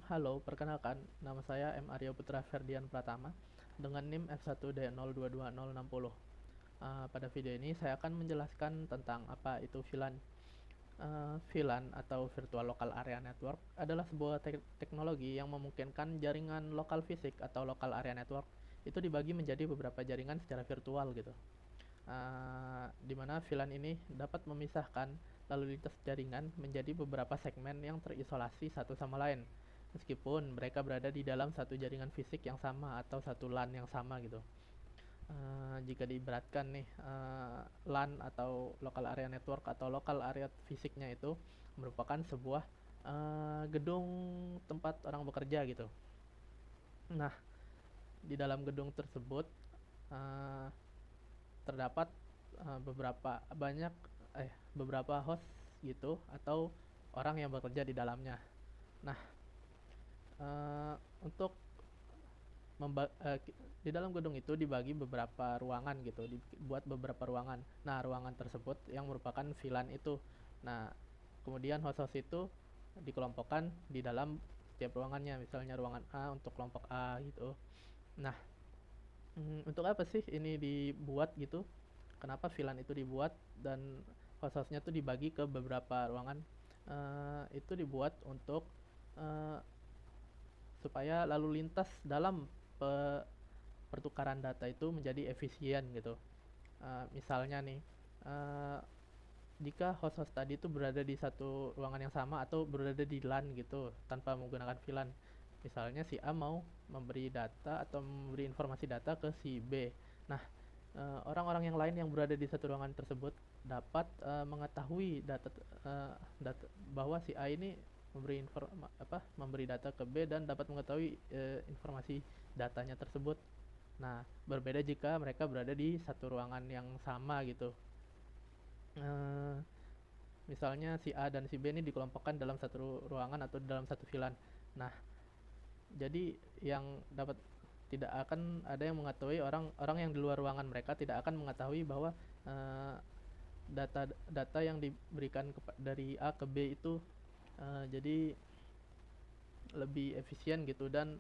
Halo, perkenalkan, nama saya M. Aryo Putra Ferdian Pratama dengan NIM F1D022060. Pada video ini saya akan menjelaskan tentang apa itu VLAN. VLAN atau Virtual Local Area Network adalah sebuah teknologi yang memungkinkan jaringan lokal fisik atau local area network itu dibagi menjadi beberapa jaringan secara virtual gitu. Di mana VLAN ini dapat memisahkan lalu lintas jaringan menjadi beberapa segmen yang terisolasi satu sama lain, meskipun mereka berada di dalam satu jaringan fisik yang sama atau satu LAN yang sama gitu. Jika diibaratkan nih, LAN atau local area network atau local area fisiknya itu merupakan sebuah gedung tempat orang bekerja gitu. Nah, di dalam gedung tersebut uh, terdapat beberapa host gitu atau orang yang bekerja di dalamnya. Nah, uh, untuk di dalam gedung itu dibagi beberapa ruangan gitu, dibuat beberapa ruangan. Nah, ruangan tersebut yang merupakan VLAN itu. Nah, kemudian host-host itu dikelompokkan di dalam setiap ruangannya, misalnya ruangan A untuk kelompok A gitu. Nah, untuk apa sih ini dibuat gitu? Kenapa VLAN itu dibuat dan host-hostnya tuh dibagi ke beberapa ruangan? Itu dibuat untuk uh, supaya lalu lintas dalam pertukaran data itu menjadi efisien gitu. Misalnya nih, uh, jika host-host tadi itu berada di satu ruangan yang sama atau berada di LAN gitu tanpa menggunakan VLAN. Misalnya si A mau memberi data atau memberi informasi data ke si B. Nah, orang-orang yang lain yang berada di satu ruangan tersebut dapat mengetahui data bahwa si A ini memberi data ke B dan dapat mengetahui informasi datanya tersebut. Nah, berbeda jika mereka berada di satu ruangan yang sama gitu. Eh, Misalnya si A dan si B ini dikelompokkan dalam satu ruangan atau dalam satu VLAN. Nah, jadi yang dapat tidak akan ada yang mengetahui orang-orang yang di luar ruangan mereka tidak akan mengetahui bahwa data-data yang diberikan dari A ke B itu jadi lebih efisien gitu dan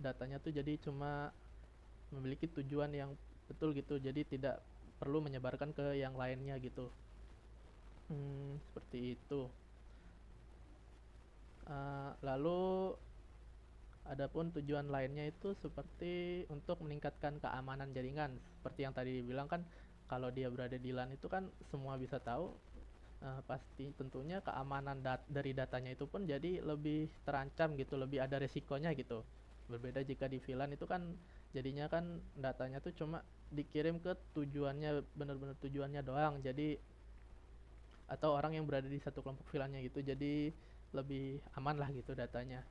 datanya tuh jadi cuma memiliki tujuan yang betul gitu, jadi tidak perlu menyebarkan ke yang lainnya gitu. Seperti itu. Lalu adapun tujuan lainnya itu seperti untuk meningkatkan keamanan jaringan. Seperti yang tadi dibilang kan, kalau dia berada di LAN itu kan semua bisa tahu, pasti tentunya keamanan dari datanya itu pun jadi lebih terancam gitu, lebih ada resikonya gitu. Berbeda jika di VLAN itu kan jadinya kan datanya tuh cuma dikirim ke tujuannya, benar-benar tujuannya doang. Jadi atau orang yang berada di satu kelompok VLAN-nya gitu. Jadi lebih aman lah gitu datanya.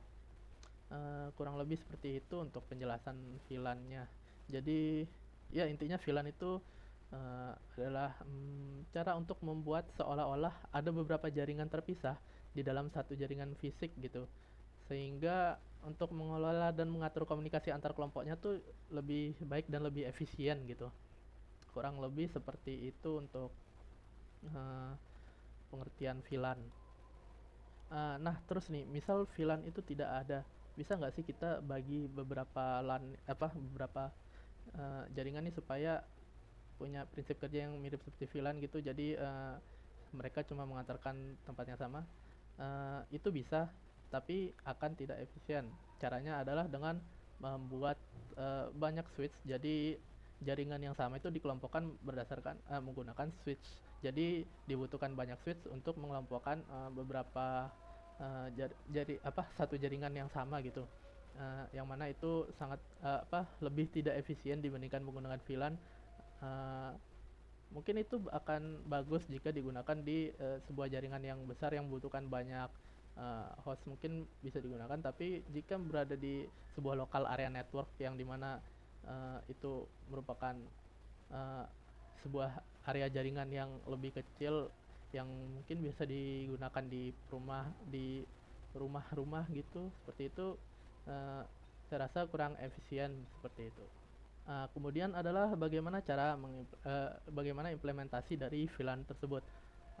Kurang lebih seperti itu untuk penjelasan VLAN-nya. Jadi ya intinya VLAN itu adalah cara untuk membuat seolah-olah ada beberapa jaringan terpisah di dalam satu jaringan fisik gitu, sehingga untuk mengelola dan mengatur komunikasi antar kelompoknya tuh lebih baik dan lebih efisien gitu. Kurang lebih seperti itu untuk uh, pengertian VLAN. Nah, terus nih, misal VLAN itu tidak ada, bisa nggak sih kita bagi beberapa LAN, beberapa jaringan nih supaya punya prinsip kerja yang mirip seperti VLAN gitu. Jadi mereka cuma mengantarkan tempat yang sama. Itu bisa, tapi akan tidak efisien. Caranya adalah dengan membuat banyak switch. Jadi jaringan yang sama itu dikelompokkan berdasarkan menggunakan switch. Jadi dibutuhkan banyak switch untuk mengelompokkan beberapa satu jaringan yang sama gitu. Yang mana itu sangat lebih tidak efisien dibandingkan menggunakan VLAN. uh, Mungkin itu akan bagus jika digunakan di sebuah jaringan yang besar yang membutuhkan banyak host, mungkin bisa digunakan. Tapi jika berada di sebuah local area network yang dimana itu merupakan uh, sebuah area jaringan yang lebih kecil yang mungkin bisa digunakan di rumah-rumah gitu, seperti itu saya rasa kurang efisien seperti itu. Kemudian adalah bagaimana implementasi dari VLAN tersebut.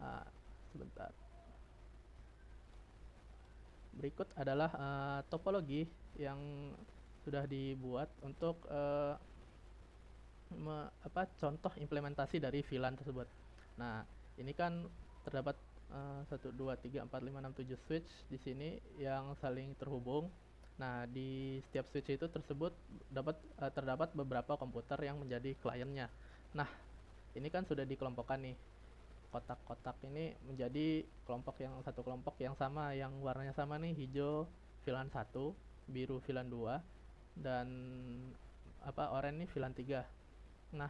Uh, Sebentar. berikut adalah topologi yang sudah dibuat untuk contoh implementasi dari VLAN tersebut. Nah, ini kan terdapat 1, 2, 3, 4, 5, 6, 7 switch di sini yang saling terhubung. Nah, di setiap switch itu terdapat beberapa komputer yang menjadi kliennya. Nah, ini kan sudah dikelompokkan nih. Kotak-kotak ini menjadi satu kelompok yang sama, yang warnanya sama nih, hijau VLAN 1, biru VLAN 2, dan oranye nih VLAN 3. Nah,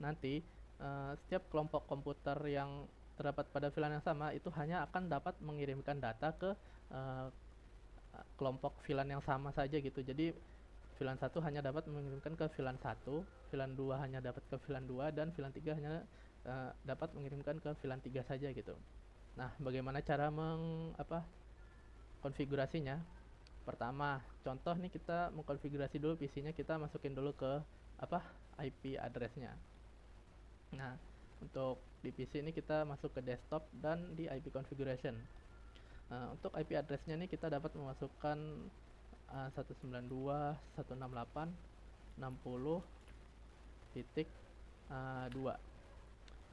nanti setiap kelompok komputer yang terdapat pada VLAN yang sama itu hanya akan dapat mengirimkan data ke kelompok VLAN yang sama saja gitu. Jadi VLAN 1 hanya dapat mengirimkan ke VLAN 1, VLAN 2 hanya dapat ke VLAN 2, dan VLAN 3 hanya dapat mengirimkan ke VLAN 3 saja gitu. Nah, bagaimana cara konfigurasinya? Pertama, contoh nih, kita mengkonfigurasi dulu PC-nya, kita masukin dulu ke IP address-nya. Nah, untuk di PC ini kita masuk ke desktop dan di IP configuration. Untuk IP address-nya nih kita dapat memasukkan 192.168.60.2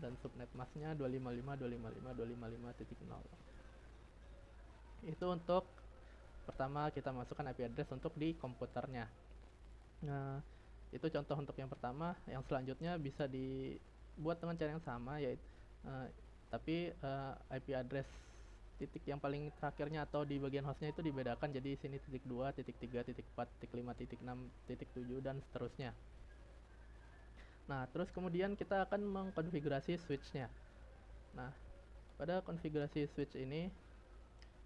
dan subnet mask-nya 255.255.255.0. Itu untuk pertama kita masukkan IP address untuk di komputernya. Nah, itu contoh untuk yang pertama. Yang selanjutnya bisa dibuat dengan cara yang sama, yaitu tapi IP address titik yang paling terakhirnya atau di bagian hostnya itu dibedakan, jadi sini titik 2, titik 3, titik 4, titik 5, titik 6, titik 7, dan seterusnya. Nah, terus kemudian kita akan mengkonfigurasi switch-nya. Nah, pada konfigurasi switch ini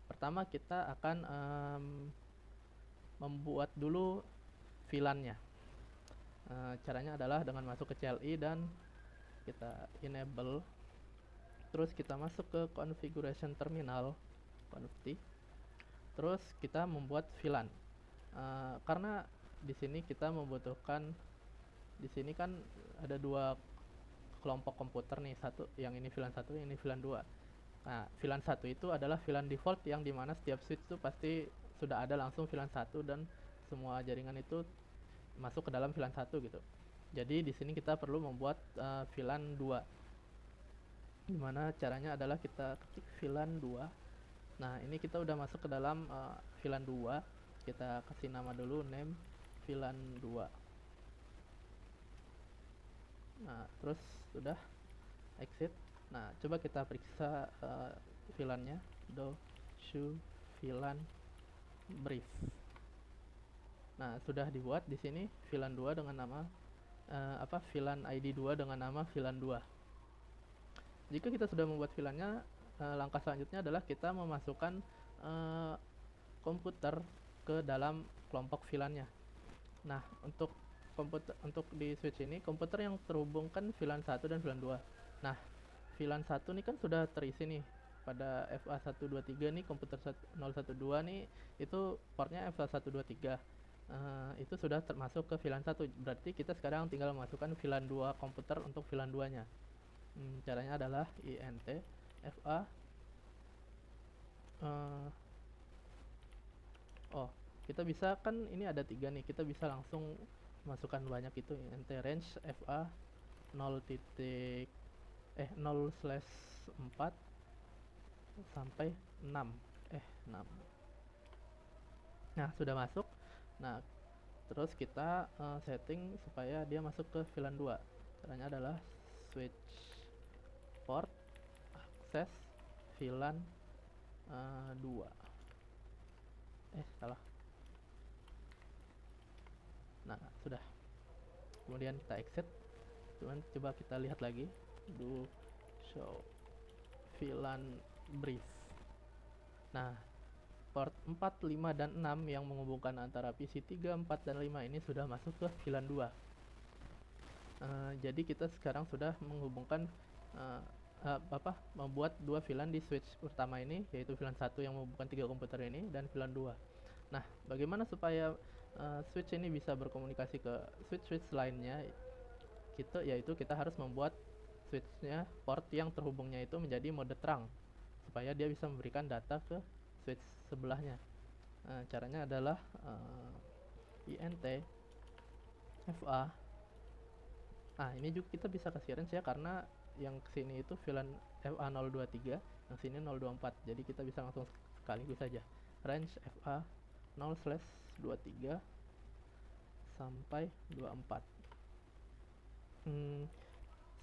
pertama kita akan membuat dulu VLAN-nya. Caranya adalah dengan masuk ke CLI dan kita enable, terus kita masuk ke configuration terminal, config, terus kita membuat VLAN. Karena di sini kita membutuhkan, di sini kan ada dua kelompok komputer nih, satu yang ini VLAN 1, yang ini VLAN 2. Nah, VLAN 1 itu adalah VLAN default yang dimana setiap switch itu pasti sudah ada langsung VLAN 1 dan semua jaringan itu masuk ke dalam VLAN 1 gitu. Jadi di sini kita perlu membuat VLAN 2. Gimana caranya adalah kita ketik VLAN 2. Nah, ini kita udah masuk ke dalam VLAN 2. Kita kasih nama dulu, name VLAN 2. Nah, terus sudah exit. Nah, coba kita periksa VLAN-nya, do show VLAN brief. Nah, sudah dibuat di sini VLAN 2 dengan nama VLAN ID 2 dengan nama VLAN 2. Jika kita sudah membuat VLAN-nya, langkah selanjutnya adalah kita memasukkan komputer ke dalam kelompok VLAN-nya. Nah, untuk di switch ini komputer yang terhubungkan VLAN 1 dan VLAN 2. Nah, VLAN 1 nih kan sudah terisi nih pada FA123 nih, komputer 012 nih itu portnya FA123. Itu sudah termasuk ke VLAN 1. Berarti kita sekarang tinggal memasukkan VLAN 2 komputer untuk VLAN 2 nya. Caranya adalah int fa kita bisa, kan ini ada 3 nih, kita bisa langsung masukkan banyak itu, int range fa 0/4 sampai 6. Nah, sudah masuk. Nah, terus kita setting supaya dia masuk ke VLAN 2. Caranya adalah switch port access VLAN 2. Salah. Nah, sudah. Kemudian kita exit. Coba kita lihat lagi. Do show VLAN brief. Nah, port 4, 5, dan 6 yang menghubungkan antara PC 3, 4, dan 5 ini sudah masuk ke VLAN 2. Jadi kita sekarang sudah menghubungkan membuat 2 VLAN di switch pertama ini, yaitu VLAN 1 yang menghubungkan 3 komputer ini dan VLAN 2. Nah, bagaimana supaya switch ini bisa berkomunikasi ke switch lainnya? Yaitu kita harus membuat switchnya, port yang terhubungnya itu menjadi mode terang supaya dia bisa memberikan data ke switch sebelahnya. Caranya adalah int fa. Ini juga kita bisa kasih range ya, karena yang kesini itu VLAN fa023, yang sini 024, jadi kita bisa langsung sekaligus saja range fa 0/23 sampai 24.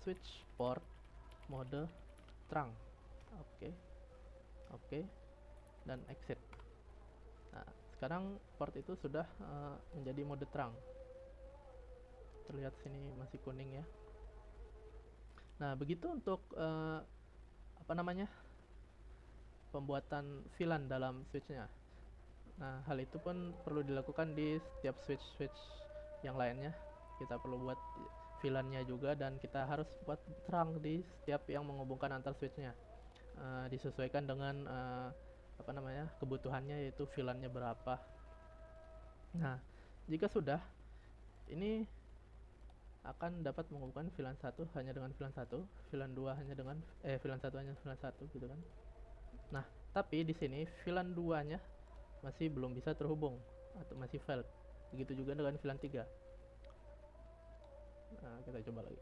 Switch port mode terang, oke, dan exit. Sekarang port itu sudah menjadi mode terang, terlihat sini masih kuning ya. Begitu untuk pembuatan VLAN dalam switchnya. Hal itu pun perlu dilakukan di setiap switch yang lainnya. Kita perlu buat VLAN-nya juga, dan kita harus buat terang di setiap yang menghubungkan antar switchnya. Disesuaikan dengan kebutuhannya, yaitu VLAN-nya berapa. Jika sudah, ini akan dapat menghubungkan VLAN 1 hanya dengan VLAN 1, VLAN 2 hanya dengan VLAN 1 hanya VLAN 1 gitu kan. Tapi di sini VLAN 2-nya masih belum bisa terhubung atau masih failed. Begitu juga dengan VLAN 3. Kita coba lagi.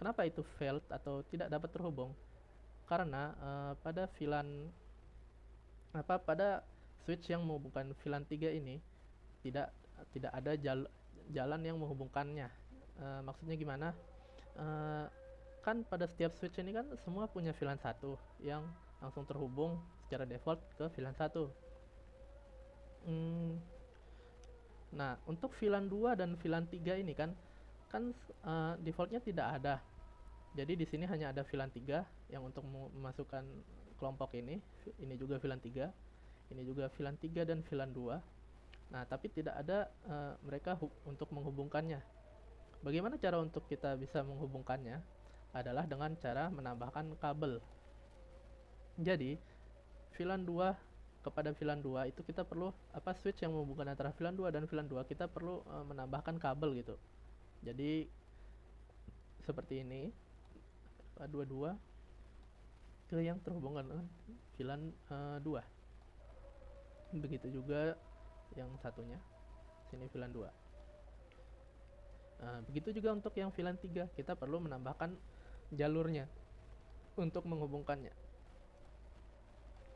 Kenapa itu failed atau tidak dapat terhubung? Karena pada switch yang menghubungkan VLAN 3 ini tidak ada jalan yang menghubungkannya. Maksudnya gimana? Kan pada setiap switch ini kan semua punya VLAN 1 yang langsung terhubung secara default ke VLAN 1. Untuk VLAN 2 dan VLAN 3 ini kan defaultnya tidak ada. Jadi di sini hanya ada VLAN 3 yang untuk memasukkan kelompok ini juga VLAN 3, ini juga VLAN 3 dan VLAN 2. Tapi tidak ada mereka untuk menghubungkannya. Bagaimana cara untuk kita bisa menghubungkannya? Adalah dengan cara menambahkan kabel. Jadi VLAN 2 kepada VLAN 2 itu kita perlu switch yang menghubungkan antara VLAN 2 dan VLAN 2, kita perlu menambahkan kabel gitu. Jadi seperti ini, 22 ke yang terhubung dengan VLAN 2. Begitu juga yang satunya, sini VLAN 2. Begitu juga untuk yang VLAN 3, kita perlu menambahkan jalurnya untuk menghubungkannya.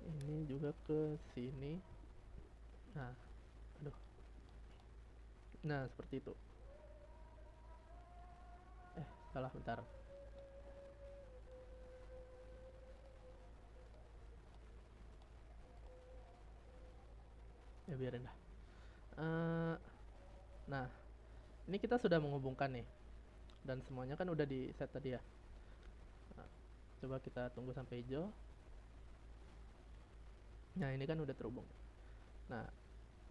Ini juga ke sini. Seperti itu. Salah, bentar. Biarin dah. Ini kita sudah menghubungkan nih, dan semuanya kan udah di set tadi ya. Coba kita tunggu sampai hijau. Ini kan udah terhubung.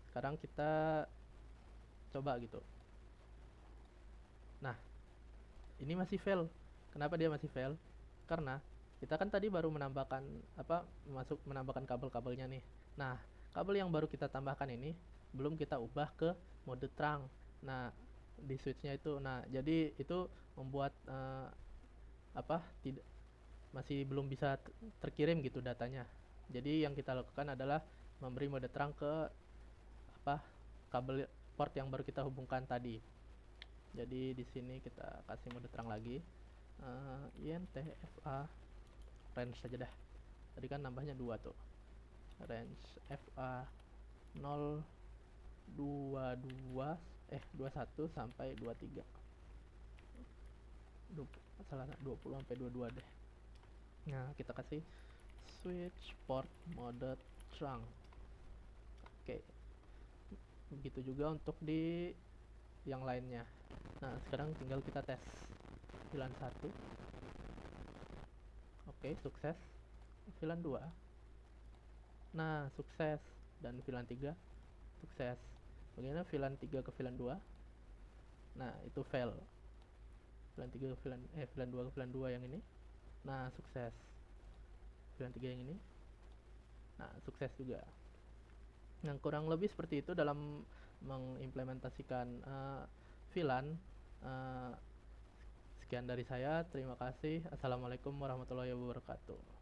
Sekarang kita coba gitu. Ini masih fail. Kenapa dia masih fail? Karena kita kan tadi baru menambahkan menambahkan kabel-kabelnya nih. Kabel yang baru kita tambahkan ini belum kita ubah ke mode terang. Di switchnya itu. Jadi itu membuat masih belum bisa terkirim gitu datanya. Jadi yang kita lakukan adalah memberi mode terang ke kabel port yang baru kita hubungkan tadi. Jadi di sini kita kasih mode terang lagi. int fa range saja dah. Tadi kan nambahnya 2 tuh. Range fa 022 21 sampai 23. 20 sampai 22 deh. Kita kasih switch port mode terang. Begitu juga untuk di yang lainnya. Sekarang tinggal kita tes VLAN 1. Sukses. VLAN 2. Sukses. Dan VLAN 3 sukses. Bagaimana VLAN 3 ke VLAN 2? Itu fail. VLAN 3 ke VLAN 2 ke VLAN 2 yang ini. Sukses. VLAN 3 yang ini. Sukses juga. Kurang lebih seperti itu dalam mengimplementasikan VLAN. Sekian dari saya, terima kasih. Assalamualaikum warahmatullahi wabarakatuh.